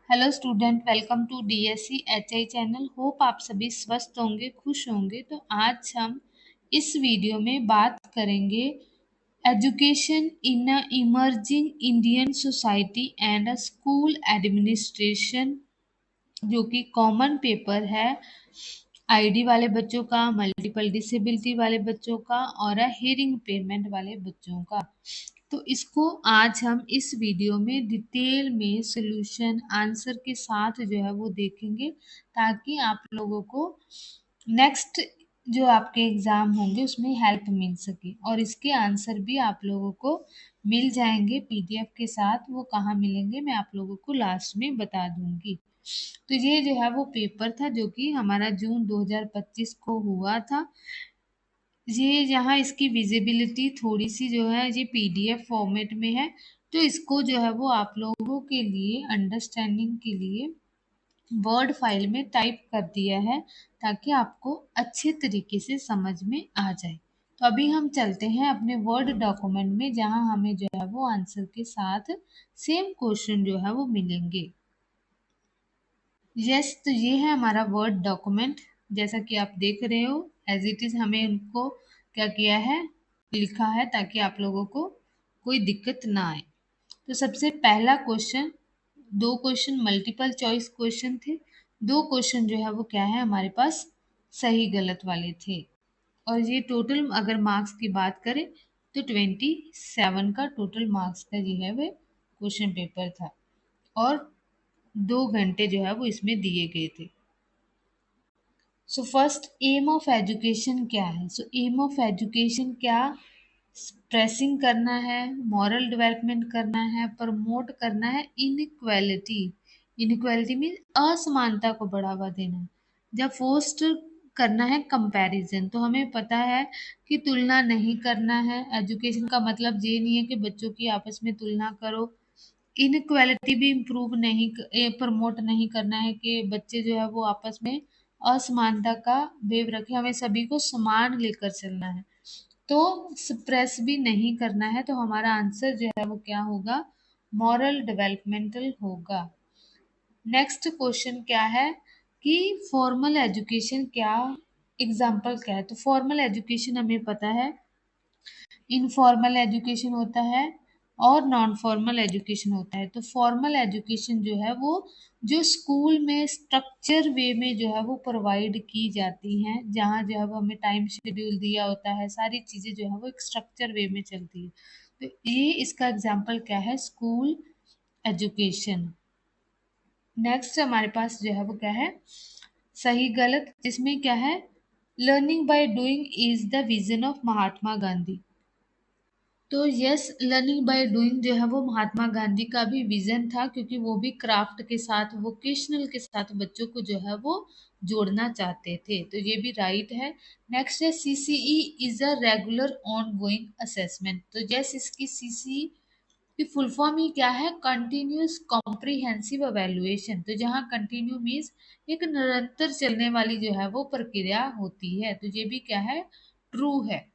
Hello student, welcome to DSC HI channel. Hope आप सभी स्वस्थ होंगे, खुश होंगे। तो आज हम इस वीडियो में बात करेंगे education in a emerging Indian society and a school administration, जो कि कॉमन पेपर है आईडी वाले बच्चों का, मल्टीपल डिसेबिलिटी वाले बच्चों का और हियरिंग इम्पेयरमेंट वाले बच्चों का। तो इसको आज हम इस वीडियो में डिटेल में सॉल्यूशन आंसर के साथ जो है वो देखेंगे, ताकि आप लोगों को नेक्स्ट जो आपके एग्ज़ाम होंगे उसमें हेल्प मिल सके। और इसके आंसर भी आप लोगों को मिल जाएंगे पीडीएफ के साथ। वो कहाँ मिलेंगे मैं आप लोगों को लास्ट में बता दूंगी। तो ये जो है वो पेपर था जो कि हमारा जून 2025 को हुआ था। ये यहाँ इसकी विजिबिलिटी थोड़ी सी जो है ये पीडीएफ फॉर्मेट में है, तो इसको जो है वो आप लोगों के लिए अंडरस्टैंडिंग के लिए वर्ड फाइल में टाइप कर दिया है, ताकि आपको अच्छे तरीके से समझ में आ जाए। तो अभी हम चलते हैं अपने वर्ड डॉक्यूमेंट में, जहाँ हमें जो है वो आंसर के साथ सेम क्वेश्चन जो है वो मिलेंगे। यस, तो ये है हमारा वर्ड डॉक्यूमेंट। जैसा कि आप देख रहे हो एज इट इज़ हमें उनको क्या किया है, लिखा है, ताकि आप लोगों को कोई दिक्कत ना आए। तो सबसे पहला क्वेश्चन, दो क्वेश्चन मल्टीपल चॉइस क्वेश्चन थे। दो क्वेश्चन जो है वो क्या है हमारे पास सही गलत वाले थे। और ये टोटल अगर मार्क्स की बात करें तो 27 का टोटल मार्क्स का जो है वह क्वेश्चन पेपर था। और 2 घंटे जो है वो इसमें दिए गए थे। So first, aim of education क्या है? सो एम ऑफ एजुकेशन क्या, स्ट्रेसिंग करना है, मॉरल डेवलपमेंट करना है, प्रमोट करना है इनइक्वालिटी। इनइक्वालिटी मीन असमानता को बढ़ावा देना है। जब फोस्ट करना है कंपैरिजन, तो हमें पता है कि तुलना नहीं करना है। एजुकेशन का मतलब ये नहीं है कि बच्चों की आपस में तुलना करो। इनक्वालिटी भी इम्प्रूव नहीं प्रमोट नहीं करना है कि बच्चे जो है वो आपस में असमानता का भेव रखे। हमें सभी को समान लेकर चलना है। तो सप्रेस भी नहीं करना है। तो हमारा आंसर जो है वो क्या होगा, मॉरल डेवलपमेंटल होगा। नेक्स्ट क्वेश्चन क्या है कि फॉर्मल एजुकेशन क्या, एग्जाम्पल क्या है? तो फॉर्मल एजुकेशन हमें पता है इनफॉर्मल एजुकेशन होता है और नॉन फॉर्मल एजुकेशन होता है। तो फॉर्मल एजुकेशन जो है वो जो स्कूल में स्ट्रक्चर वे में जो है वो प्रोवाइड की जाती हैं, जहाँ जो है वो हमें टाइम शेड्यूल दिया होता है, सारी चीज़ें जो है वो एक स्ट्रक्चर वे में चलती है। तो ये इसका एग्जाम्पल क्या है, स्कूल एजुकेशन। नेक्स्ट हमारे पास जो है वो क्या है, सही गलत, जिसमें क्या है, learning by doing is the vision of Mahatma Gandhi. तो यस, लर्निंग बाय डूइंग जो है वो महात्मा गांधी का भी विजन था, क्योंकि वो भी क्राफ्ट के साथ, वोकेशनल के साथ बच्चों को जो है वो जोड़ना चाहते थे। तो ये भी राइट है। नेक्स्ट है CCE is a regular on going assessment. तो यस, इसकी सीसीई की फुल फॉर्म ही क्या है, कंटिन्यूस कॉम्प्रिहेंसिव एवेल्युएशन। तो जहाँ कंटिन्यू मीन्स एक निरंतर चलने वाली जो है वो प्रक्रिया होती है। तो ये भी क्या है, ट्रू है।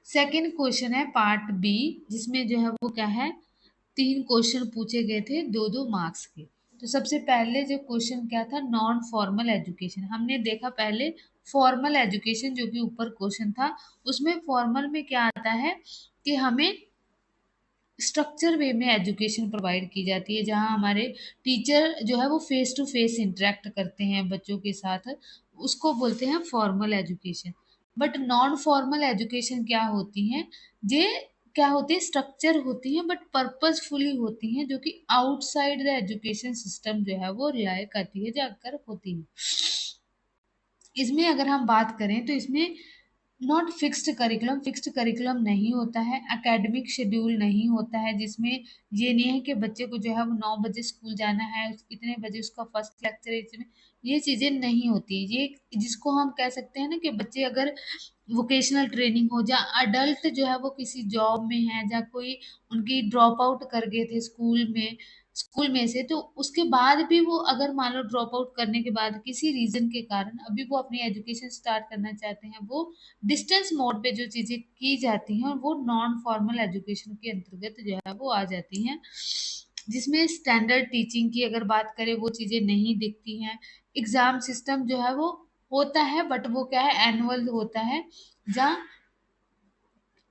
सेकंड क्वेश्चन है पार्ट बी, जिसमें जो है वो क्या है, 3 क्वेश्चन पूछे गए थे 2-2 मार्क्स के। तो सबसे पहले जो क्वेश्चन क्या था, नॉन फॉर्मल एजुकेशन। हमने देखा पहले फॉर्मल एजुकेशन जो कि ऊपर क्वेश्चन था, उसमें फॉर्मल में क्या आता है कि हमें स्ट्रक्चर वे में एजुकेशन प्रोवाइड की जाती है, जहाँ हमारे टीचर जो है वो फेस टू फेस इंटरेक्ट करते हैं बच्चों के साथ, उसको बोलते हैं formal education. But non formal education क्या होती हैं, ये क्या होती है, स्ट्रक्चर होती हैं बट पर्पसफुली होती हैं, जो कि आउटसाइड द एजुकेशन सिस्टम जो है वो रिलाय करती है, जाकर होती है। इसमें अगर हम बात करें तो इसमें not fixed curriculum, fixed curriculum नहीं होता है, एकेडमिक शेड्यूल नहीं होता है, जिसमें ये नहीं है कि बच्चे को जो है वो 9 बजे स्कूल जाना है, इतने बजे उसका फर्स्ट लेक्चर है, इसमें ये चीज़ें नहीं होती। ये जिसको हम कह सकते हैं ना कि बच्चे अगर वोकेशनल ट्रेनिंग हो, या अडल्ट जो है वो किसी जॉब में है, या कोई उनकी ड्रॉप आउट कर गए थे स्कूल में से, तो उसके बाद भी वो अगर मान लो ड्रॉप आउट करने के बाद किसी रीजन के कारण अभी वो अपनी एजुकेशन स्टार्ट करना चाहते हैं, वो डिस्टेंस मोड पे जो चीज़ें की जाती हैं वो नॉन फॉर्मल एजुकेशन के अंतर्गत जो है वो आ जाती हैं। जिसमें स्टैंडर्ड टीचिंग की अगर बात करें वो चीज़ें नहीं दिखती हैं। एग्ज़ाम सिस्टम जो है वो होता है, बट वो क्या है, एनुअल होता है, जहाँ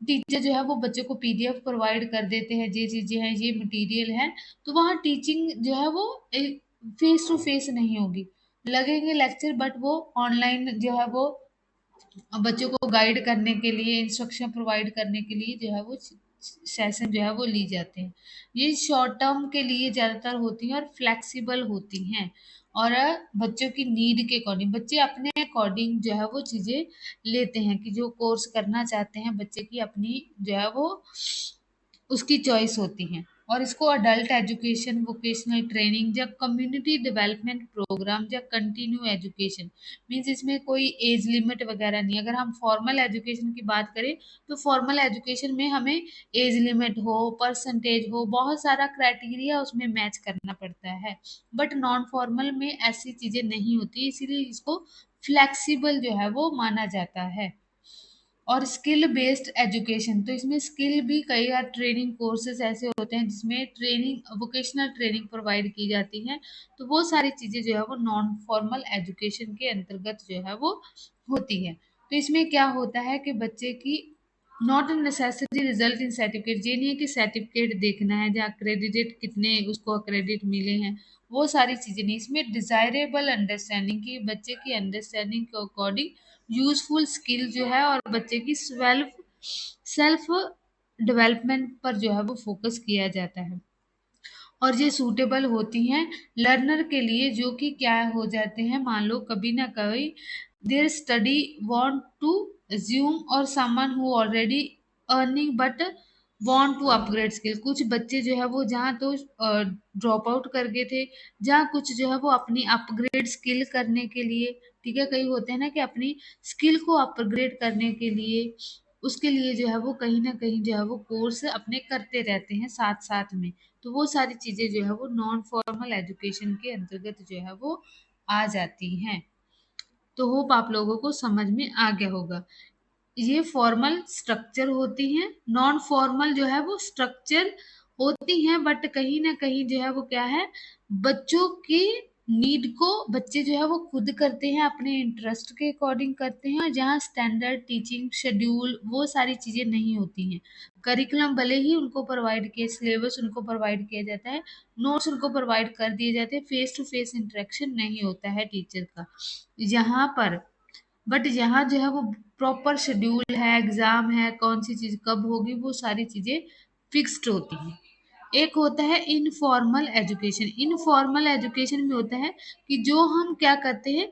टीचर जो है वो बच्चों को पीडीएफ प्रोवाइड कर देते हैं, ये चीज़ें हैं, ये मटेरियल है। तो वहाँ टीचिंग जो है वो फेस टू फेस नहीं होगी। लगेंगे लेक्चर, बट वो ऑनलाइन जो है वो बच्चों को गाइड करने के लिए, इंस्ट्रक्शन प्रोवाइड करने के लिए जो है वो सेशन जो है वो ली जाते हैं। ये शॉर्ट टर्म के लिए ज़्यादातर होती हैं और फ्लेक्सिबल होती हैं, और बच्चों की नीड के अकॉर्डिंग बच्चे अपने अकॉर्डिंग जो है वो चीज़ें लेते हैं, कि जो कोर्स करना चाहते हैं बच्चे की अपनी जो है वो उसकी चॉइस होती हैं। और इसको अडल्ट एजुकेशन, वोकेशनल ट्रेनिंग या कम्युनिटी डेवलपमेंट प्रोग्राम या कंटिन्यू एजुकेशन मीन्स, इसमें कोई एज लिमिट वगैरह नहीं। अगर हम फॉर्मल एजुकेशन की बात करें तो फॉर्मल एजुकेशन में हमें एज लिमिट हो, परसेंटेज हो, बहुत सारा क्राइटेरिया उसमें मैच करना पड़ता है। बट नॉन फॉर्मल में ऐसी चीज़ें नहीं होती, इसीलिए इसको फ्लेक्सिबल जो है वो माना जाता है। और स्किल बेस्ड एजुकेशन, तो इसमें स्किल भी कई बार ट्रेनिंग कोर्सेज ऐसे होते हैं जिसमें ट्रेनिंग, वोकेशनल ट्रेनिंग प्रोवाइड की जाती है। तो वो सारी चीज़ें जो है वो नॉन फॉर्मल एजुकेशन के अंतर्गत जो है वो होती है। तो इसमें क्या होता है कि बच्चे की not necessary result in certificate, ये नहीं है कि सर्टिफिकेट देखना है जहाँ क्रेडिट कितने उसको क्रेडिट मिले हैं, वो सारी चीज़ें नहीं। इसमें डिजायरेबल अंडरस्टैंडिंग की, बच्चे की अंडरस्टैंडिंग के अकॉर्डिंग यूजफुल स्किल जो है और बच्चे की सेल्फ डेवलपमेंट पर जो है वो फोकस किया जाता है। और ये सूटेबल होती हैं लर्नर के लिए, जो कि क्या हो जाते हैं, मान लो कभी ना कभी their study want to assume और someone who already earning but want to upgrade skill. कुछ बच्चे जो है वो जहाँ तो ड्रॉप आउट कर गए थे, जहाँ कुछ जो है वो अपनी अपग्रेड स्किल करने के लिए, ठीक है, कई होते हैं ना कि अपनी स्किल को अपग्रेड करने के लिए, उसके लिए जो है वो कहीं ना कहीं जो है वो कोर्स अपने करते रहते हैं साथ साथ में। तो वो सारी चीज़ें जो है वो नॉन फॉर्मल एजुकेशन के अंतर्गत जो है वो आ जाती हैं। तो होप आप लोगों को समझ में आ गया होगा। ये फॉर्मल स्ट्रक्चर होती हैं, नॉन फॉर्मल जो है वो स्ट्रक्चर होती हैं, बट कहीं ना कहीं जो है वो क्या है, बच्चों की नीड को बच्चे जो है वो खुद करते हैं, अपने इंटरेस्ट के अकॉर्डिंग करते हैं। और जहाँ स्टैंडर्ड टीचिंग शेड्यूल वो सारी चीज़ें नहीं होती हैं, करिकुलम भले ही उनको प्रोवाइड किए, सिलेबस उनको प्रोवाइड किया जाता है, नोट्स उनको प्रोवाइड कर दिए जाते हैं, फेस टू फेस इंटरेक्शन नहीं होता है टीचर का यहाँ पर। बट यहाँ जो है वो प्रॉपर शेड्यूल है, एग्जाम है, कौन सी चीज कब होगी, वो सारी चीजें फिक्स्ड होती हैं। एक होता है इनफॉर्मल एजुकेशन। इनफॉर्मल एजुकेशन में होता है कि जो हम क्या करते हैं,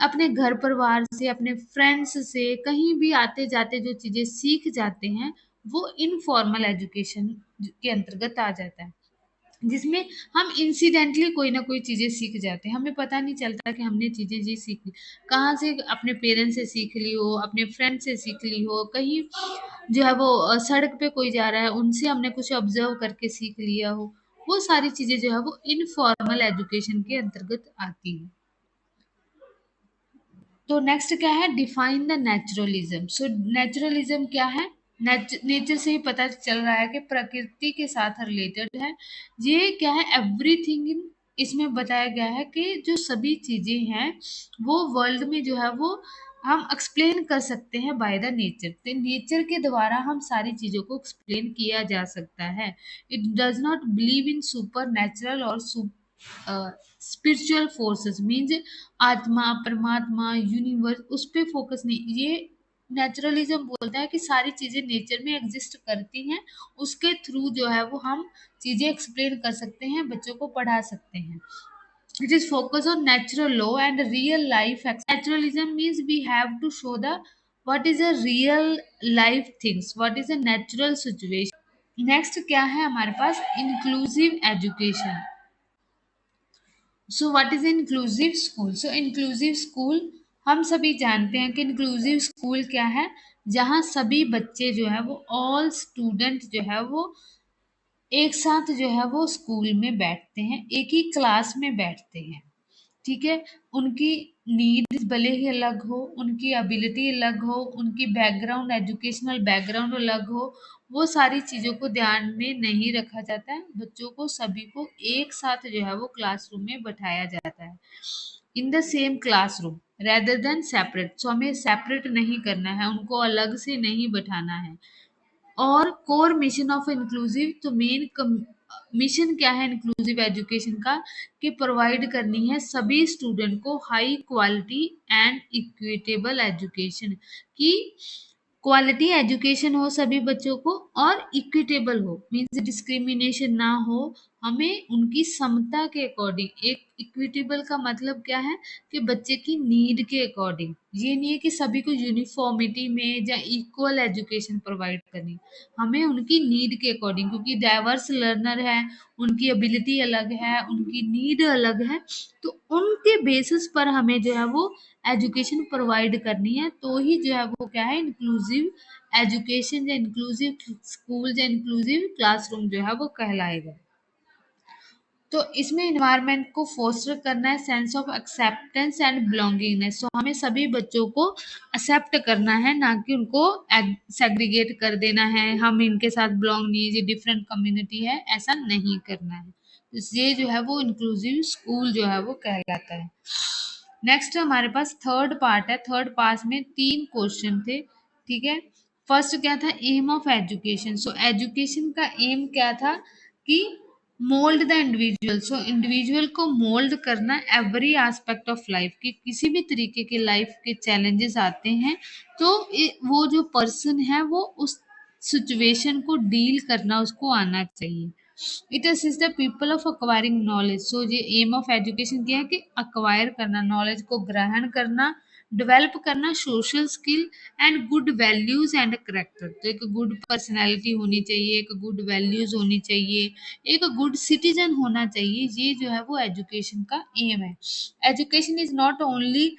अपने घर परिवार से, अपने फ्रेंड्स से, कहीं भी आते जाते जो चीजें सीख जाते हैं, वो इनफॉर्मल एजुकेशन के अंतर्गत आ जाता है, जिसमें हम इंसिडेंटली कोई ना कोई चीज़ें सीख जाते हैं, हमें पता नहीं चलता कि हमने चीज़ें जी सीख ली कहाँ से, अपने पेरेंट्स से सीख ली हो, अपने फ्रेंड से सीख ली हो, कहीं जो है वो सड़क पे कोई जा रहा है उनसे हमने कुछ ऑब्जर्व करके सीख लिया हो। वो सारी चीज़ें जो है वो इनफॉर्मल एजुकेशन के अंतर्गत आती हैं। तो नेक्स्ट क्या है, define the naturalism. So naturalism क्या है, नेचर से ही पता चल रहा है कि प्रकृति के साथ रिलेटेड है। ये क्या है, एवरीथिंग इन, इसमें बताया गया है कि जो सभी चीजें हैं वो वर्ल्ड में जो है वो हम एक्सप्लेन कर सकते हैं बाय द नेचर। तो नेचर के द्वारा हम सारी चीजों को एक्सप्लेन किया जा सकता है। It does not believe in super natural और स्पिरिचुअल फोर्सेस मीन्स आत्मा, परमात्मा, यूनिवर्स, उस पे फोकस नहीं। ये नेचुरलिज्म बोलता है कि सारी चीजें नेचर में एग्जिस्ट करती हैं, उसके थ्रू जो है वो हम चीजें एक्सप्लेन कर सकते हैं, बच्चों को पढ़ा सकते हैं। It is focus on natural law and real life. Naturalism means we have to show the what is a real life things, what is a natural situation. Next क्या है हमारे पास, inclusive education. So what is inclusive school. So inclusive school, हम सभी जानते हैं कि inclusive school क्या है, जहाँ सभी बच्चे जो है वो, ऑल स्टूडेंट जो है वो एक साथ जो है वो स्कूल में बैठते हैं, एक ही क्लास में बैठते हैं, ठीक है। उनकी नीड भले ही अलग हो, उनकी एबिलिटी अलग हो, उनकी बैकग्राउंड एजुकेशनल बैकग्राउंड अलग हो, वो सारी चीज़ों को ध्यान में नहीं रखा जाता है। बच्चों को सभी को एक साथ जो है वो क्लासरूम में बैठाया जाता है in the same classroom rather than separate. So हमें सेपरेट नहीं करना है, उनको अलग से नहीं बैठाना है। और कोर मिशन ऑफ इंक्लूसिव, तो मेन मिशन क्या है इंक्लूसिव एजुकेशन का, कि प्रोवाइड करनी है सभी स्टूडेंट को high quality and equitable education, कि क्वालिटी एजुकेशन हो सभी बच्चों को और इक्विटेबल हो, मीन्स डिस्क्रिमिनेशन ना हो। हमें उनकी क्षमता के अकॉर्डिंग, एक इक्विटेबल का मतलब क्या है कि बच्चे की नीड के अकॉर्डिंग, ये नहीं है कि सभी को यूनिफॉर्मिटी में या इक्वल एजुकेशन प्रोवाइड करनी, हमें उनकी नीड के अकॉर्डिंग, क्योंकि डाइवर्स लर्नर है, उनकी एबिलिटी अलग है, उनकी नीड अलग है, तो उनके बेसिस पर हमें जो है वो एजुकेशन प्रोवाइड करनी है। तो ही जो है वो क्या है इंक्लूसिव एजुकेशन या इंक्लूसिव स्कूल या इंक्लूसिव क्लासरूम जो है वो कहलाएगा। तो इसमें इन्वायरमेंट को फोस्टर करना है, sense of acceptance and belongingness. तो हमें सभी बच्चों को एक्सेप्ट करना है, ना कि उनको सेग्रीगेट कर देना है, हम इनके साथ बिलोंग नहीं, ये डिफरेंट कम्युनिटी है, ऐसा नहीं करना है। तो ये जो है वो इंक्लूसिव स्कूल जो है वो कहलाता है। नेक्स्ट हमारे पास थर्ड पार्ट है। थर्ड पार्ट में 3 क्वेश्चन थे, ठीक है। फर्स्ट क्या था, aim of education. So education का एम क्या था कि mould the individual. So individual को मोल्ड करना एवरी एस्पेक्ट ऑफ लाइफ, कि किसी भी तरीके के लाइफ के चैलेंजेस आते हैं तो वो जो पर्सन है वो उस सिचुएशन को डील करना उसको आना चाहिए। It assist the people of acquiring knowledge. So ये एम ऑफ एजुकेशन क्या है कि अक्वायर करना, नॉलेज को ग्रहण करना, डेवलप करना social skill and good values and character. तो एक गुड पर्सनैलिटी होनी चाहिए, एक गुड वैल्यूज होनी चाहिए, एक गुड सिटीजन होना चाहिए, ये जो है वो एजुकेशन का एम है। Education is not only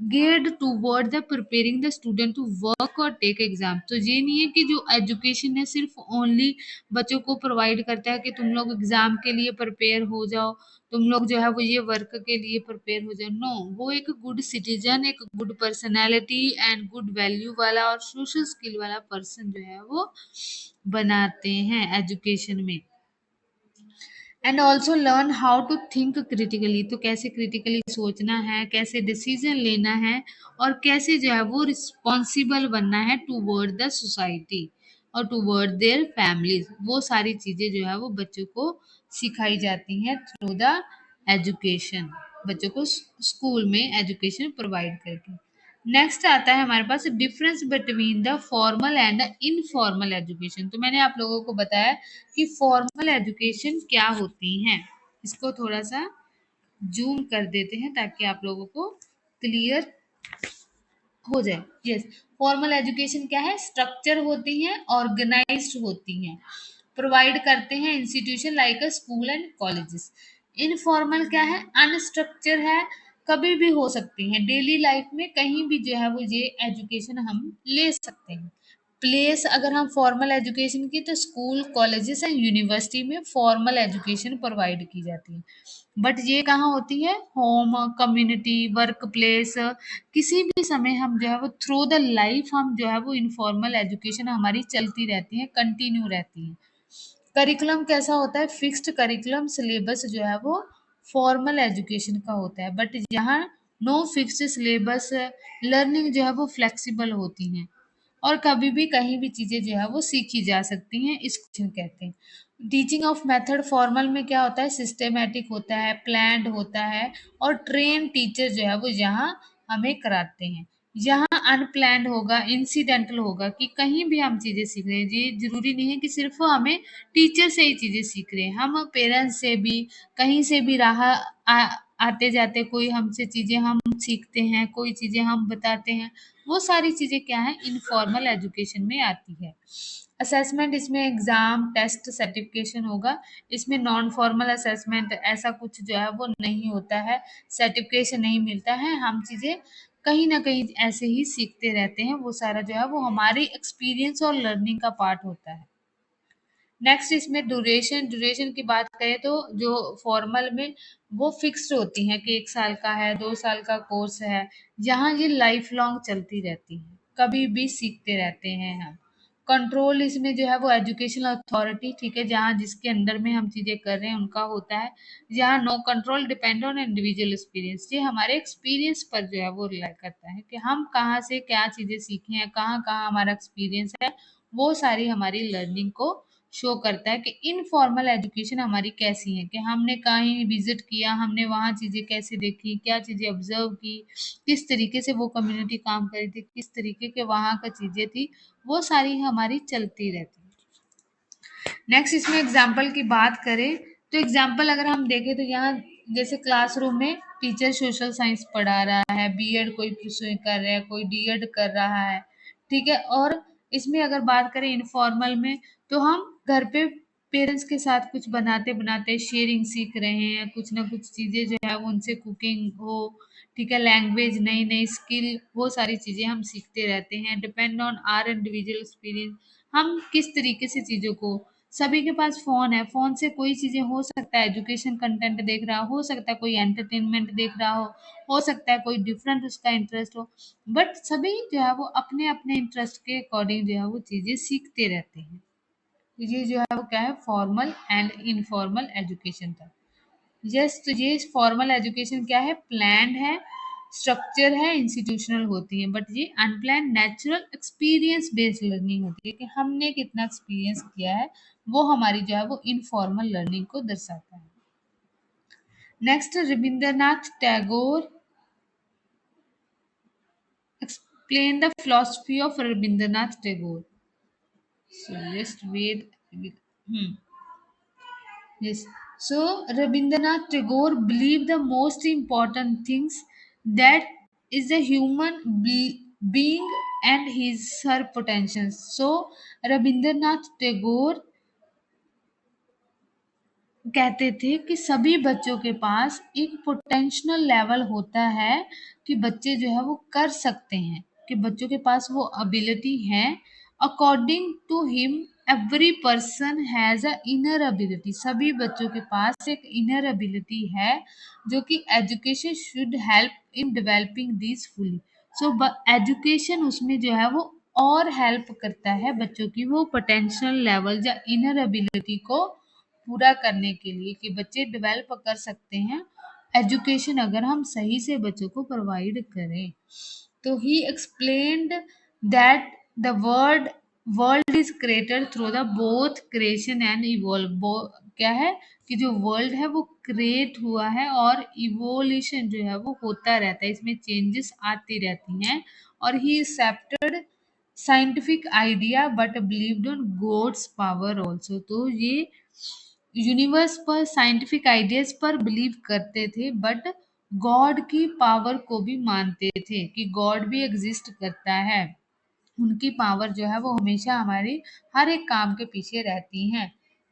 geared toward the preparing the student to work or take exam। तो ये नहीं है कि जो एजुकेशन है सिर्फ ओनली बच्चों को प्रोवाइड करता है कि तुम लोग एग्जाम के लिए प्रिपेयर हो जाओ, तुम लोग जो है वो ये वर्क के लिए प्रिपेयर हो जाओ। नो, वो एक गुड सिटीजन, एक good personality and good value वाला और सोशल स्किल वाला पर्सन जो है वो बनाते हैं एजुकेशन में। And also learn how to think critically. तो कैसे क्रिटिकली सोचना है, कैसे डिसीजन लेना है, और कैसे जो है वो रिस्पॉन्सिबल बनना है टूवर्ड द सोसाइटी और टूवर्ड देयर फैमिलीज। वो सारी चीज़ें जो है वो बच्चों को सिखाई जाती हैं थ्रू द एजुकेशन, बच्चों को स्कूल में एजुकेशन प्रोवाइड करके। नेक्स्ट आता है हमारे पास difference between the formal and informal education. तो मैंने आप लोगों को बताया कि फॉर्मल एजुकेशन क्या होती हैं। इसको थोड़ा सा जूम कर देते हैं ताकि आप लोगों को क्लियर हो जाए। यस, फॉर्मल एजुकेशन क्या है, स्ट्रक्चर होती हैं, ऑर्गेनाइज्ड होती हैं, प्रोवाइड करते हैं institution like a school and colleges. Informal क्या है, अनस्ट्रक्चर है, कभी भी हो सकती हैं, डेली लाइफ में कहीं भी जो है वो ये एजुकेशन हम ले सकते हैं। प्लेस अगर हम फॉर्मल एजुकेशन की, तो स्कूल कॉलेजेस एंड यूनिवर्सिटी में फॉर्मल एजुकेशन प्रोवाइड की जाती है। बट ये कहाँ होती है, होम, कम्युनिटी, वर्क प्लेस, किसी भी समय हम जो है वो थ्रू द लाइफ हम जो है वो इनफॉर्मल एजुकेशन हमारी चलती रहती है, कंटिन्यू रहती है। करिकुलम कैसा होता है, फिक्स्ड करिकुलम सिलेबस जो है वो फॉर्मल एजुकेशन का होता है, बट यहाँ नो फिक्स्ड सिलेबस, लर्निंग जो है वो फ्लेक्सिबल होती हैं और कभी भी कहीं भी चीज़ें जो है वो सीखी जा सकती हैं, इसको कहते हैं। टीचिंग ऑफ मेथड फॉर्मल में क्या होता है, सिस्टेमेटिक होता है, प्लान्ड होता है, और ट्रेन टीचर जो है वो यहाँ हमें कराते हैं। यहाँ अनप्लैंड होगा, इंसिडेंटल होगा, कि कहीं भी हम चीज़ें सीख रहे हैं, ये जरूरी नहीं है कि सिर्फ हमें टीचर से ही चीज़ें सीख रहे हैं, हम पेरेंट्स से भी, कहीं से भी आते जाते कोई हमसे चीज़ें हम सीखते हैं, कोई चीज़ें हम बताते हैं, वो सारी चीज़ें क्या है इनफॉर्मल एजुकेशन में आती है। असेसमेंट इसमें एग्जाम, टेस्ट, सर्टिफिकेशन होगा। इसमें नॉन फॉर्मल असेसमेंट ऐसा कुछ जो है वो नहीं होता है, सर्टिफिकेशन नहीं मिलता है, हम चीज़ें कहीं ना कहीं ऐसे ही सीखते रहते हैं, वो सारा जो है वो हमारी एक्सपीरियंस और लर्निंग का पार्ट होता है। नेक्स्ट इसमें ड्यूरेशन की बात करें तो जो फॉर्मल में वो फिक्स्ड होती हैं कि 1 साल का है, 2 साल का कोर्स है। यहाँ ये लाइफ लॉन्ग चलती रहती है, कभी भी सीखते रहते हैं हम। कंट्रोल इसमें जो है वो एजुकेशनल अथॉरिटी, ठीक है, जहाँ जिसके अंडर में हम चीजें कर रहे हैं उनका होता है। यहाँ no control depend on individual experience, ये हमारे एक्सपीरियंस पर जो है वो रिलाई करता है कि हम कहाँ से क्या चीजें सीखे हैं, कहाँ कहाँ हमारा एक्सपीरियंस है। वो सारी हमारी लर्निंग को शो करता है कि इनफॉर्मल एजुकेशन हमारी कैसी है, कि हमने कहीं विजिट किया, हमने वहाँ चीजें कैसे देखी, क्या चीजें ऑब्जर्व की, किस तरीके से वो कम्युनिटी काम कर रही थी, किस तरीके के वहाँ का चीजें थी, वो सारी हमारी चलती रहती है। नेक्स्ट इसमें एग्जाम्पल की बात करें तो एग्जाम्पल अगर हम देखें तो यहाँ जैसे क्लासरूम में टीचर सोशल साइंस पढ़ा रहा है, बीएड कोई कर रहा है, कोई डीएड कर रहा है, ठीक है। और इसमें अगर बात करें इनफॉर्मल में तो हम घर पे पेरेंट्स के साथ कुछ बनाते बनाते शेयरिंग सीख रहे हैं, कुछ ना कुछ चीजें जो है वो उनसे कुकिंग हो, ठीक है, लैंग्वेज, नई नई स्किल, वो सारी चीजें हम सीखते रहते हैं। Depend on our individual experience, हम किस तरीके से चीजों को, सभी के पास फोन है, फोन से कोई चीजें हो सकता है, एजुकेशन कंटेंट देख रहा हो सकता है, कोई एंटरटेनमेंट देख रहा हो सकता है कोई डिफरेंट उसका इंटरेस्ट हो, बट सभी जो है वो अपने अपने इंटरेस्ट के अकॉर्डिंग जो है वो चीजें सीखते रहते हैं। ये जो है वो क्या है, फॉर्मल एंड इनफॉर्मल एजुकेशन था। यस, तो ये फॉर्मल एजुकेशन क्या है, प्लान्ड है, स्ट्रक्चर है, इंस्टीट्यूशनल होती है। बट ये unplanned natural experience based learning होती है कि हमने कितना एक्सपीरियंस किया है, वो हमारी जो है वो इनफॉर्मल लर्निंग को दर्शाता है। Next, Rabindranath Tagore explain the philosophy of Rabindranath Tagore. So just wait. Yes. So Rabindranath Tagore believed the most important things, that is the human being and his her potentials. So Rabindranath Tagore कहते थे कि सभी बच्चों के पास एक पोटेंशियल लेवल होता है, कि बच्चे जो है वो कर सकते हैं, कि बच्चों के पास वो एबिलिटी है। According to him every person has a inner ability, सभी बच्चों के पास एक इनर एबिलिटी है, जो कि education should help in developing this fully. So education उसमें जो है वो और हेल्प करता है बच्चों की वो पोटेंशियल लेवल या इनर एबिलिटी को पूरा करने के लिए, कि बच्चे डेवलप कर सकते हैं एजुकेशन अगर हम सही से बच्चों को प्रोवाइड करें। तो ही explained that the world is created through the both creation and evolve. क्या है कि जो वर्ल्ड है वो क्रिएट हुआ है और इवोल्यूशन जो है वो होता रहता है, इसमें चेंजेस आती रहती हैं। और he accepted scientific idea but believed on God's power also. तो ये यूनिवर्स पर, साइंटिफिक आइडियाज पर बिलीव करते थे, बट गॉड की पावर को भी मानते थे, कि गॉड भी एग्जिस्ट करता है, उनकी पावर जो है वो हमेशा हमारी हर एक काम के पीछे रहती है।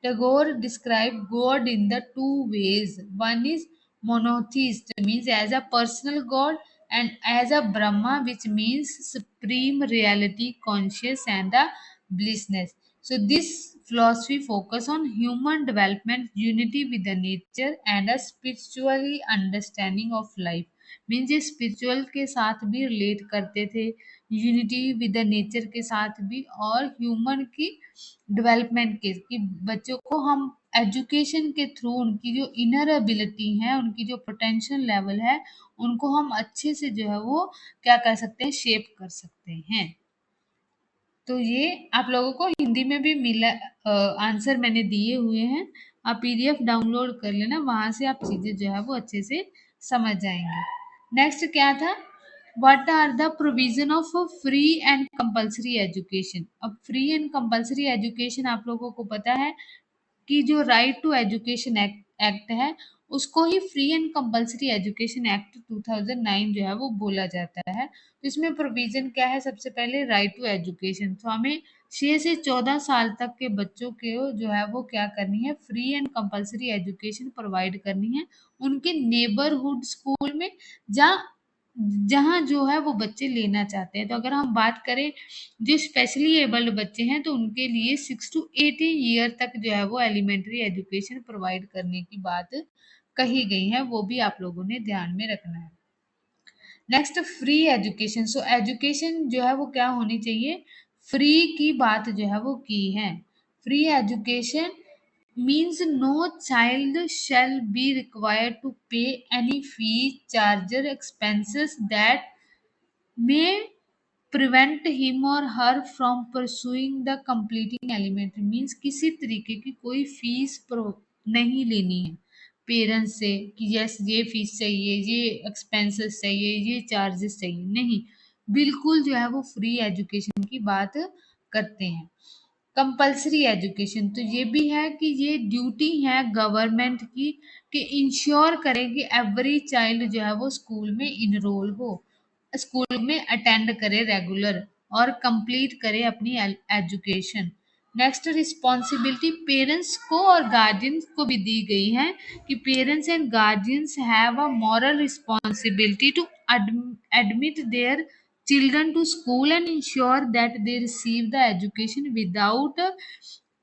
Tagore describe God in the two ways, one is monotheist means as a personal God, and as a Brahma which means supreme reality conscious and the blissness. So this philosophy focus on human development, unity with the nature and a spiritually understanding of life। Means ये spiritual के साथ भी relate करते थे, unity with the nature के साथ भी, और ह्यूमन की डेवलपमेंट के, कि बच्चों को हम एजुकेशन के थ्रू उनकी जो इनर एबिलिटी है, उनकी जो पोटेंशियल लेवल है, उनको हम अच्छे से जो है वो क्या कर सकते हैं, शेप कर सकते हैं। तो ये आप लोगों को हिंदी में भी मिला, आंसर मैंने दिए हुए हैं, आप पीडीएफ डाउनलोड कर लेना, वहां से आप चीजें जो है वो अच्छे से समझ जाएंगे। नेक्स्ट क्या था, what are the provision of free and compulsory education. अब फ्री एंड कंपल्सरी एजुकेशन आप लोगों को पता है कि जो राइट टू एजुकेशन एक्ट है, उसको ही free and compulsory education act 2009 जो है वो बोला जाता है। तो इसमें प्रोविजन क्या है, सबसे पहले राइट टू एजुकेशन, तो हमें 6 से 14 साल तक के बच्चों के जो है वो क्या करनी है, free and compulsory education provide करनी है, उनके नेबरहुड स्कूल में, जहाँ जहाँ जो है वो बच्चे लेना चाहते हैं। तो अगर हम बात करें जो स्पेशली एबल्ड बच्चे हैं तो उनके लिए 6 टू 18 ईयर तक जो है वो एलिमेंट्री एजुकेशन प्रोवाइड करने की बात कही गई है, वो भी आप लोगों ने ध्यान में रखना है। Next, free education. So education जो है वो क्या होनी चाहिए, फ्री की बात जो है वो की है। Free education means no child shall be required to pay any fee, charges, expenses that may prevent him or her from pursuing the completing elementary। Means किसी तरीके की कोई फीस नहीं लेनी है पेरेंट्स से कि यस ये फीस चाहिए, ये एक्सपेंसेस चाहिए, ये चार्जेस चाहिए, नहीं, बिल्कुल जो है वो फ्री एजुकेशन की बात करते हैं। कंपल्सरी एजुकेशन, तो ये भी है कि ये ड्यूटी है गवर्नमेंट की कि इंश्योर करे कि एवरी चाइल्ड जो है वो स्कूल में इनरोल हो, स्कूल में अटेंड करे रेगुलर और कंप्लीट करे अपनी एजुकेशन। नेक्स्ट, रिस्पॉन्सिबिलिटी पेरेंट्स को और गार्जियंस को भी दी गई है कि parents and guardians have a moral responsibility to admit their children to school and ensure that they receive the education without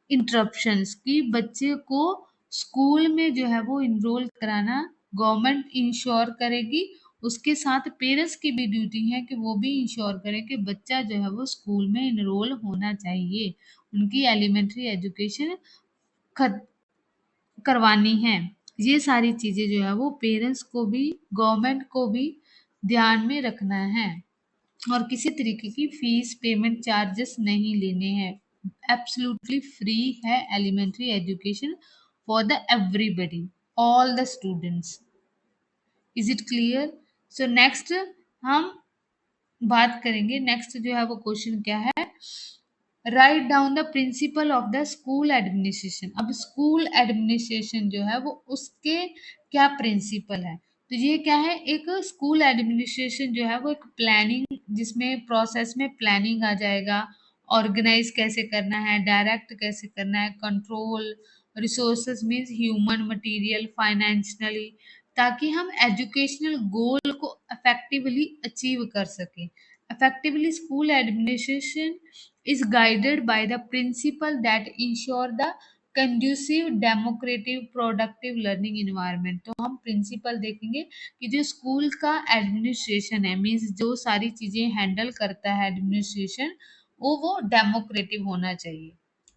interruptions। कि बच्चे को स्कूल में जो है वो इनरोल कराना गवर्नमेंट इंश्योर करेगी। उसके साथ पेरेंट्स की भी ड्यूटी है कि वो भी इंश्योर करें कि बच्चा जो है वो स्कूल में इनरोल होना चाहिए, उनकी एलिमेंट्री एजुकेशन करवानी है। ये सारी चीज़ें जो है वो पेरेंट्स को भी गवर्नमेंट को भी ध्यान में रखना है और किसी तरीके की फीस पेमेंट चार्जेस नहीं लेने हैं। एब्सोल्युटली फ्री है elementary education for the everybody, all the students. Is it clear? So next हम बात करेंगे, नेक्स्ट जो है वो क्वेश्चन क्या है, write down the principle of the school administration. अब स्कूल एडमिनिस्ट्रेशन जो है वो उसके क्या प्रिंसिपल है, तो ये क्या है, एक स्कूल एडमिनिस्ट्रेशन जो है वो एक प्लानिंग, जिसमें प्रोसेस में प्लानिंग आ जाएगा, ऑर्गेनाइज कैसे करना है, डायरेक्ट कैसे करना है, control resources means human material financially, ताकि हम एजुकेशनल गोल को इफेक्टिवली अचीव कर सकें। Effectively school administration is guided by the principle that ensure the conducive democratic productive learning environment। तो हम प्रिंसिपल देखेंगे कि जो स्कूल का एडमिनिस्ट्रेशन है, मीन्स जो सारी चीजें हैंडल करता है एडमिनिस्ट्रेशन, वो डेमोक्रेटिव होना चाहिए।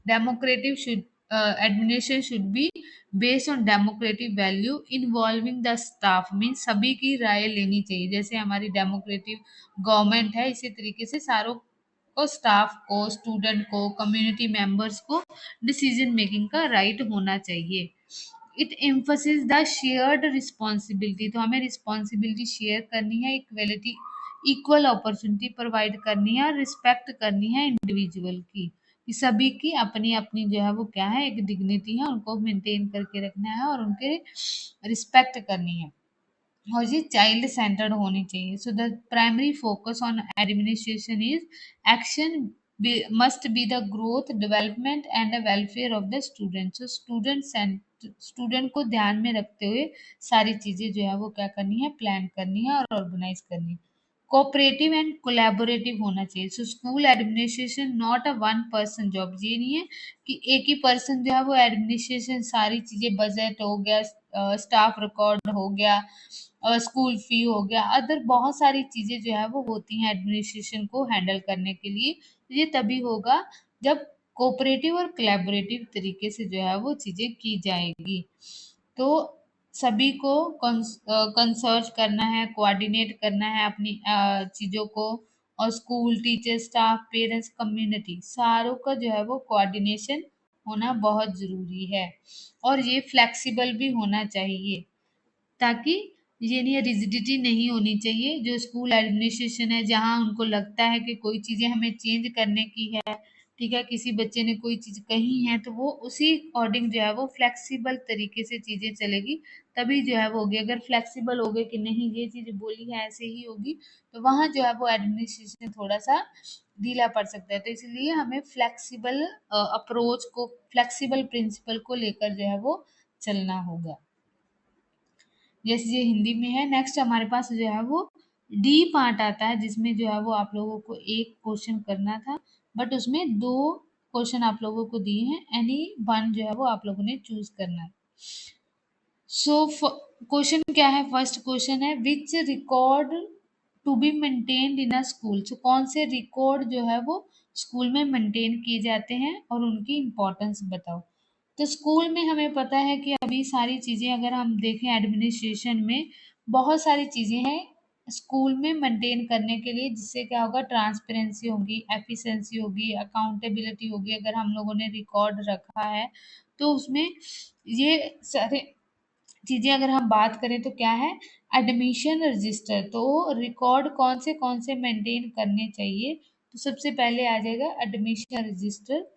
Democratic should administration should be based on democratic value involving the staff, means सभी की राय लेनी चाहिए। जैसे हमारी डेमोक्रेटिव गवर्नमेंट है, इसी तरीके से सारों को, स्टाफ को, स्टूडेंट को, कम्युनिटी मेंबर्स को डिसीजन मेकिंग का राइट होना चाहिए। It emphasis the shared responsibility, तो हमें रिस्पॉन्सिबिलिटी शेयर करनी है, इक्वलिटी इक्वल अपॉर्चुनिटी प्रोवाइड करनी है और रिस्पेक्ट करनी है इंडिविजुअल की, कि सभी की अपनी अपनी जो है वो क्या है, एक डिग्निटी है, उनको मेंटेन करके रखना है और उनके रिस्पेक्ट करनी है और ये चाइल्ड सेंटर्ड होनी चाहिए। So the primary focus on administration is action must be the growth development and the welfare of the student. So student को ध्यान में रखते हुए सारी चीजें जो है वो क्या करनी है, प्लान करनी है और ऑर्गेनाइज करनी है। कोऑपरेटिव एंड कोलैबोरेटिव होना चाहिए। So school administration not a one person job, ये नहीं है कि एक ही पर्सन जो है वो एडमिनिस्ट्रेशन सारी चीजें, बजट हो गया, स्टाफ रिकॉर्ड हो गया, स्कूल फी हो गया, अदर बहुत सारी चीजें जो है वो होती हैं एडमिनिस्ट्रेशन को हैंडल करने के लिए। तो ये तभी होगा जब कोऑपरेटिव और कोलैबोरेटिव तरीके से जो है वो चीजें की जाएगी। तो सभी को कंसर्ट करना है, कोऑर्डिनेट करना है अपनी चीज़ों को, और school teacher staff parents community सारों का जो है वो कोऑर्डिनेशन होना बहुत ज़रूरी है और ये फ्लेक्सिबल भी होना चाहिए, ताकि ये नहीं, रिजिडिटी नहीं होनी चाहिए। जो स्कूल एडमिनिस्ट्रेशन है, जहाँ उनको लगता है कि कोई चीज़ें हमें चेंज करने की है, ठीक है, किसी बच्चे ने कोई चीज़ कही है, तो वो उसी अकॉर्डिंग जो है वो फ्लेक्सिबल तरीके से चीज़ें चलेगी, तभी जो है वो होगी। अगर फ्लेक्सिबल हो गए कि नहीं ये चीज़ बोली है ऐसे ही होगी, तो वहाँ जो है वो एडमिनिस्ट्रेशन थोड़ा सा ढीला पड़ सकता है। तो इसलिए हमें फ्लेक्सिबल अप्रोच को, फ्लेक्सिबल प्रिंसिपल को लेकर जो है वो चलना होगा। जैसे ये हिंदी में है। नेक्स्ट हमारे पास जो है वो डी पार्ट आता है जिसमें जो है वो आप लोगों को एक क्वेश्चन करना था, बट उसमें दो क्वेश्चन आप लोगों को दिए हैं, एनी वन जो है वो आप लोगों ने चूज करना है। सो क्वेश्चन क्या है? फर्स्ट क्वेश्चन है which record to be maintained in a school. So कौन से रिकॉर्ड जो है वो स्कूल में मेंटेन किए जाते हैं और उनकी इम्पोर्टेंस बताओ। तो स्कूल में हमें पता है कि अभी सारी चीज़ें अगर हम देखें एडमिनिस्ट्रेशन में बहुत सारी चीज़ें हैं स्कूल में मेंटेन करने के लिए, जिससे क्या होगा? ट्रांसपेरेंसी होगी, एफिशिएंसी होगी, अकाउंटेबिलिटी होगी। अगर हम लोगों ने रिकॉर्ड रखा है तो उसमें ये सारे चीज़ें अगर हम बात करें तो क्या है? Admission register. तो रिकॉर्ड कौन से मेंटेन करने चाहिए? तो सबसे पहले आ जाएगा एडमिशन रजिस्टर।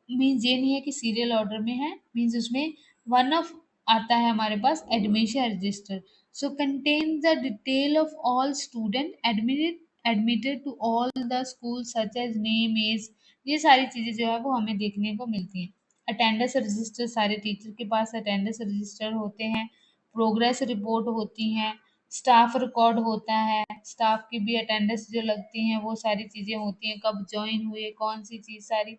मीन्स ये नहीं है कि सीरियल ऑर्डर में है, मीन्स उसमें वन ऑफ आता है हमारे पास admission register. So contain the detail of all student admitted to all the school such as name age. ये सारी चीज़ें जो है वो हमें देखने को मिलती हैं। अटेंडेंस रजिस्टर, सारे टीचर के पास अटेंडेंस रजिस्टर होते हैं। प्रोग्रेस रिपोर्ट होती हैं। स्टाफ रिकॉर्ड होता है, स्टाफ की भी अटेंडेंस जो लगती हैं वो सारी चीज़ें होती हैं, कब ज्वाइन हुए, कौन सी चीज़ सारी।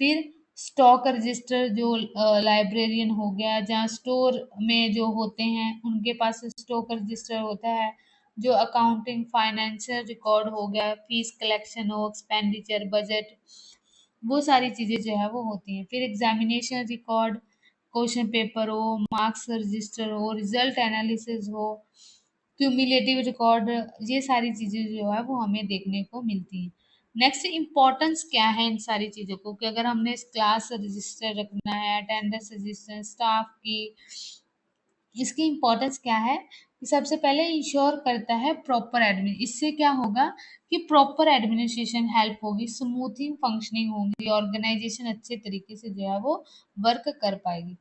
फिर स्टॉक रजिस्टर जो लाइब्रेरियन हो गया, जहाँ स्टोर में जो होते हैं उनके पास स्टॉक रजिस्टर होता है। जो अकाउंटिंग फाइनेंशियल रिकॉर्ड हो गया, फीस कलेक्शन हो, एक्सपेंडिचर बजट, वो सारी चीज़ें जो है वो होती हैं। फिर एग्जामिनेशन रिकॉर्ड, क्वेश्चन पेपर हो, मार्क्स रजिस्टर हो, रिजल्ट एनालिसिस हो, क्यूमुलेटिव रिकॉर्ड, ये सारी चीज़ें जो है वो हमें देखने को मिलती हैं। नेक्स्ट इम्पोर्टेंस क्या है इन सारी चीज़ों को, कि अगर हमने क्लास रजिस्टर रखना है, अटेंडेंस रजिस्टर, स्टाफ की, इसकी इम्पोर्टेंस क्या है? कि सबसे पहले इंश्योर करता है प्रॉपर एडमिन। इससे क्या होगा कि प्रॉपर एडमिनिस्ट्रेशन हेल्प होगी, स्मूथिंग फंक्शनिंग होगी, ऑर्गेनाइजेशन अच्छे तरीके से जो है वो वर्क कर पाएगी।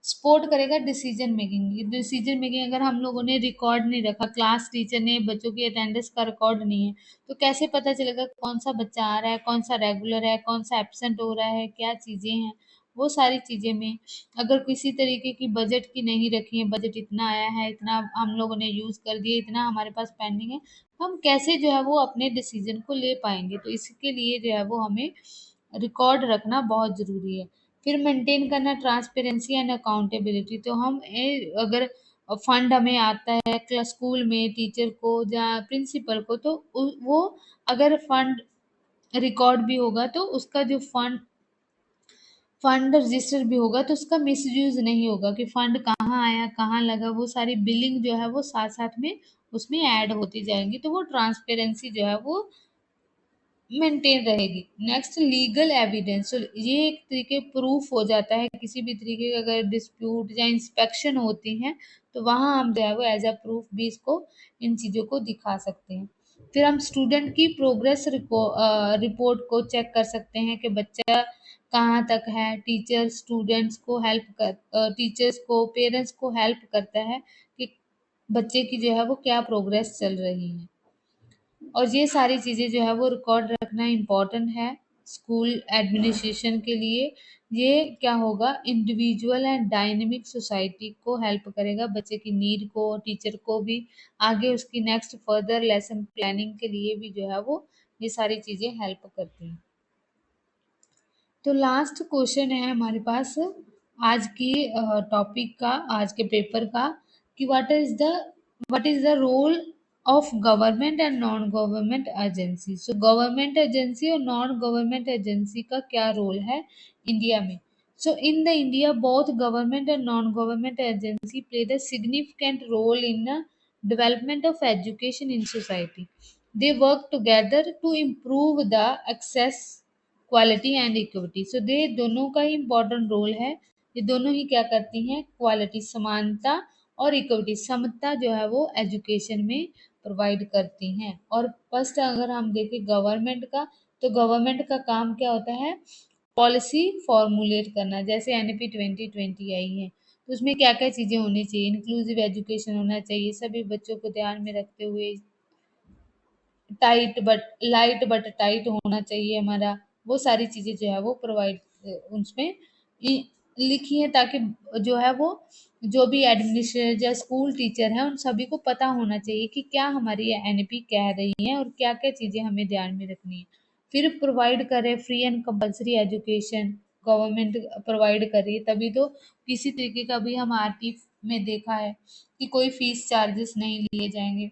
सपोर्ट करेगा डिसीजन मेकिंग। डिसीजन मेकिंग अगर हम लोगों ने रिकॉर्ड नहीं रखा, क्लास टीचर ने बच्चों की अटेंडेंस का रिकॉर्ड नहीं है, तो कैसे पता चलेगा कौन सा बच्चा आ रहा है, कौन सा रेगुलर है, कौन सा एब्सेंट हो रहा है, क्या चीज़ें हैं, वो सारी चीज़ें में। अगर किसी तरीके की बजट की नहीं रखी है, बजट इतना आया है, इतना हम लोगों ने यूज़ कर दिया, इतना हमारे पास पेंडिंग है, तो हम कैसे जो है वो अपने डिसीजन को ले पाएंगे? तो इसके लिए जो है वो हमें रिकॉर्ड रखना बहुत ज़रूरी है। फिर मेंटेन करना ट्रांसपेरेंसी एंड अकाउंटेबिलिटी। तो हम अगर फंड हमें आता है स्कूल में टीचर को या प्रिंसिपल को, तो वो अगर फंड रिकॉर्ड भी होगा तो उसका जो फंड रजिस्टर भी होगा तो उसका मिसयूज नहीं होगा, कि फंड कहाँ आया, कहाँ लगा, वो सारी बिलिंग जो है वो साथ साथ में उसमें ऐड होती जाएंगी, तो वो ट्रांसपेरेंसी जो है वो मेंटेन रहेगी। Next legal evidence. तो ये एक तरीके प्रूफ हो जाता है, किसी भी तरीके का अगर डिस्प्यूट या इंस्पेक्शन होती हैं तो वहाँ हम जो है वो एज अ प्रूफ भी इसको इन चीज़ों को दिखा सकते हैं। फिर हम स्टूडेंट की प्रोग्रेस रिपोर्ट को चेक कर सकते हैं कि बच्चा कहाँ तक है। टीचर्स को पेरेंट्स को हेल्प करता है कि बच्चे की जो है वो क्या प्रोग्रेस चल रही है। और ये सारी चीज़ें जो है वो रिकॉर्ड रखना इम्पोर्टेंट है स्कूल एडमिनिस्ट्रेशन के लिए। ये क्या होगा? इंडिविजुअल एंड डायनेमिक सोसाइटी को हेल्प करेगा, बच्चे की नीड को, टीचर को भी आगे उसकी नेक्स्ट फर्दर लेसन प्लानिंग के लिए भी जो है वो ये सारी चीज़ें हेल्प करती हैं। तो लास्ट क्वेश्चन है हमारे पास आज की टॉपिक का, आज के पेपर का, कि what is the role of government and non government agency. So government agency और नॉन गवर्नमेंट एजेंसी का क्या रोल है इंडिया में? So in the India both government and non government agency play the significant role in the development of education in society. They work together to improve the access, quality and equity. So they दोनों का ही important role है। ये दोनों ही क्या करती हैं? Quality, समानता, और इक्विटी, समता जो है वो एजुकेशन में प्रोवाइड करती हैं। और फर्स्ट अगर हम देखें गवर्नमेंट का, तो गवर्नमेंट का काम क्या होता है? पॉलिसी फॉर्मुलेट करना। जैसे एनईपी 2020 आई है तो उसमें क्या क्या चीज़ें होनी चाहिए? इंक्लूसिव एजुकेशन होना चाहिए, सभी बच्चों को ध्यान में रखते हुए tight but light but tight होना चाहिए हमारा, वो सारी चीज़ें जो है वो प्रोवाइड उसमें लिखी है, ताकि जो है वो जो भी एडमिनिस्ट्रेटर या स्कूल टीचर है उन सभी को पता होना चाहिए कि क्या हमारी एनईपी कह रही है और क्या क्या चीज़ें हमें ध्यान में रखनी है। फिर प्रोवाइड करें free and compulsory education, government provide कर रही है, तभी तो किसी तरीके का भी हम आरटी में देखा है कि कोई फीस चार्जेस नहीं लिए जाएंगे।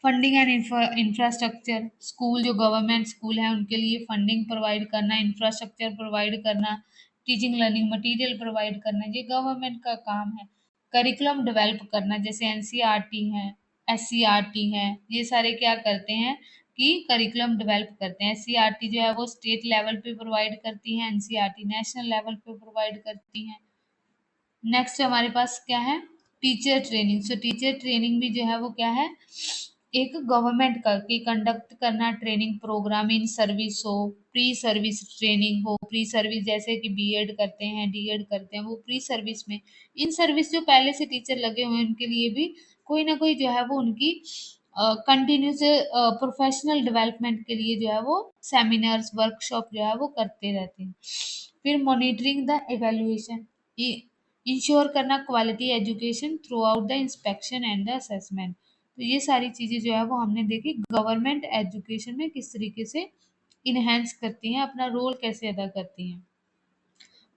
फंडिंग एंड इंफ्रास्ट्रक्चर, स्कूल जो गवर्नमेंट स्कूल है उनके लिए फंडिंग प्रोवाइड करना, इंफ्रास्ट्रक्चर प्रोवाइड करना, टीचिंग लर्निंग मटेरियल प्रोवाइड करना, ये गवर्नमेंट का काम है। करिकुलम डेवलप करना, जैसे एनसीईआरटी है, एससीईआरटी है, ये सारे क्या करते हैं कि करिकुलम डेवलप करते हैं। एससीईआरटी जो है वो स्टेट लेवल पे प्रोवाइड करती है, एनसीईआरटी नेशनल लेवल पे प्रोवाइड करती है। नेक्स्ट हमारे पास क्या है, टीचर ट्रेनिंग। सो टीचर ट्रेनिंग भी जो है वो क्या है, एक गवर्नमेंट का की कंडक्ट करना ट्रेनिंग प्रोग्राम, इन सर्विस हो, प्री सर्विस ट्रेनिंग हो। प्री सर्विस जैसे कि बीएड करते हैं, डीएड करते हैं, वो प्री सर्विस में, इन सर्विस जो पहले से टीचर लगे हुए हैं उनके लिए भी कोई ना कोई जो है वो उनकी कंटिन्यूस प्रोफेशनल डेवलपमेंट के लिए जो है वो सेमिनार्स वर्कशॉप जो है वो करते रहते हैं। फिर मॉनिटरिंग द एवेल्युएशन, इंश्योर करना quality education through out the inspection and the assessment. तो ये सारी चीज़ें जो है वो हमने देखी गवर्नमेंट एजुकेशन में किस तरीके से इनहेंस करती हैं, अपना रोल कैसे अदा करती हैं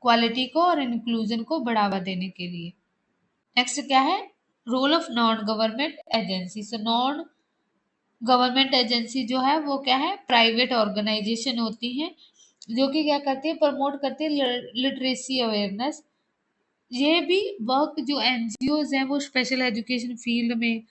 क्वालिटी को और इंक्लूजन को बढ़ावा देने के लिए। नेक्स्ट क्या है, role of non government agency. So non government agency जो है वो क्या है, प्राइवेट ऑर्गेनाइजेशन होती हैं जो कि क्या करती है, प्रमोट करती है लिटरेसी अवेयरनेस। ये भी वर्क जो एनजीओज हैं वो स्पेशल एजुकेशन फील्ड में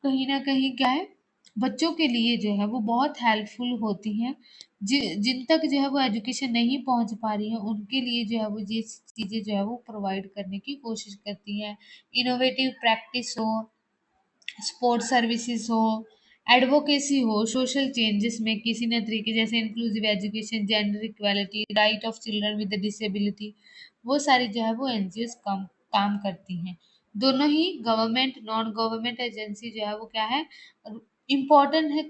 कहीं न कहीं क्या है, बच्चों के लिए जो है वो बहुत हेल्पफुल होती हैं। जिन तक जो है वो एजुकेशन नहीं पहुँच पा रही है, उनके लिए जो है वो ये चीज़ें जो है वो प्रोवाइड करने की कोशिश करती हैं। इनोवेटिव प्रैक्टिस हो, स्पोर्ट्स सर्विसेज हो, एडवोकेसी हो, सोशल चेंजेस में किसी न तरीके, जैसे inclusive education, gender equality, right of children with disability, वो सारी जो है वो एनजीओज काम काम करती हैं। दोनों ही गवर्नमेंट नॉन गवर्नमेंट एजेंसी जो है वो क्या है, इम्पोर्टेंट है,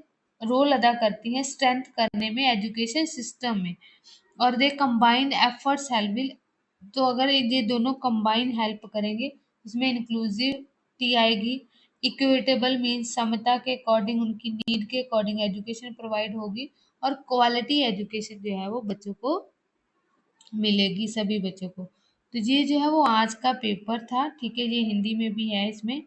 रोल अदा करती हैं स्ट्रेंथ करने में एजुकेशन सिस्टम में। और दे कंबाइंड एफर्ट्स हेल्प, तो अगर ये दोनों कंबाइन हेल्प करेंगे, उसमें इंक्लूसिविटी आएगी, इक्विटेबल मीन्स समता के अकॉर्डिंग, उनकी नीड के अकॉर्डिंग एजुकेशन प्रोवाइड होगी, और क्वालिटी एजुकेशन जो है वो बच्चों को मिलेगी, सभी बच्चों को। तो ये जो है वो आज का पेपर था, ठीक है, ये हिंदी में भी है इसमें।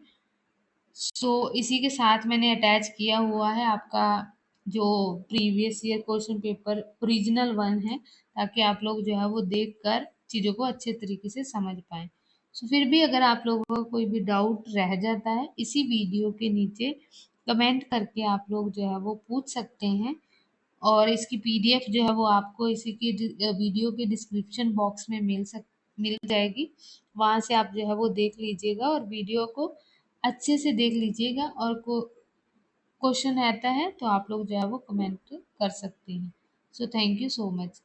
सो इसी के साथ मैंने अटैच किया हुआ है आपका जो previous year question paper original one है, ताकि आप लोग जो है वो देख कर चीज़ों को अच्छे तरीके से समझ पाएँ। सो फिर भी अगर आप लोगों को कोई भी डाउट रह जाता है, इसी वीडियो के नीचे कमेंट करके आप लोग जो है वो पूछ सकते हैं, और इसकी पीडीएफ जो है वो आपको इसी की वीडियो के डिस्क्रिप्शन बॉक्स में मिल जाएगी। वहाँ से आप जो है वो देख लीजिएगा और वीडियो को अच्छे से देख लीजिएगा, और क्वेश्चन रहता है तो आप लोग जो है वो कमेंट कर सकते हैं। So thank you so much.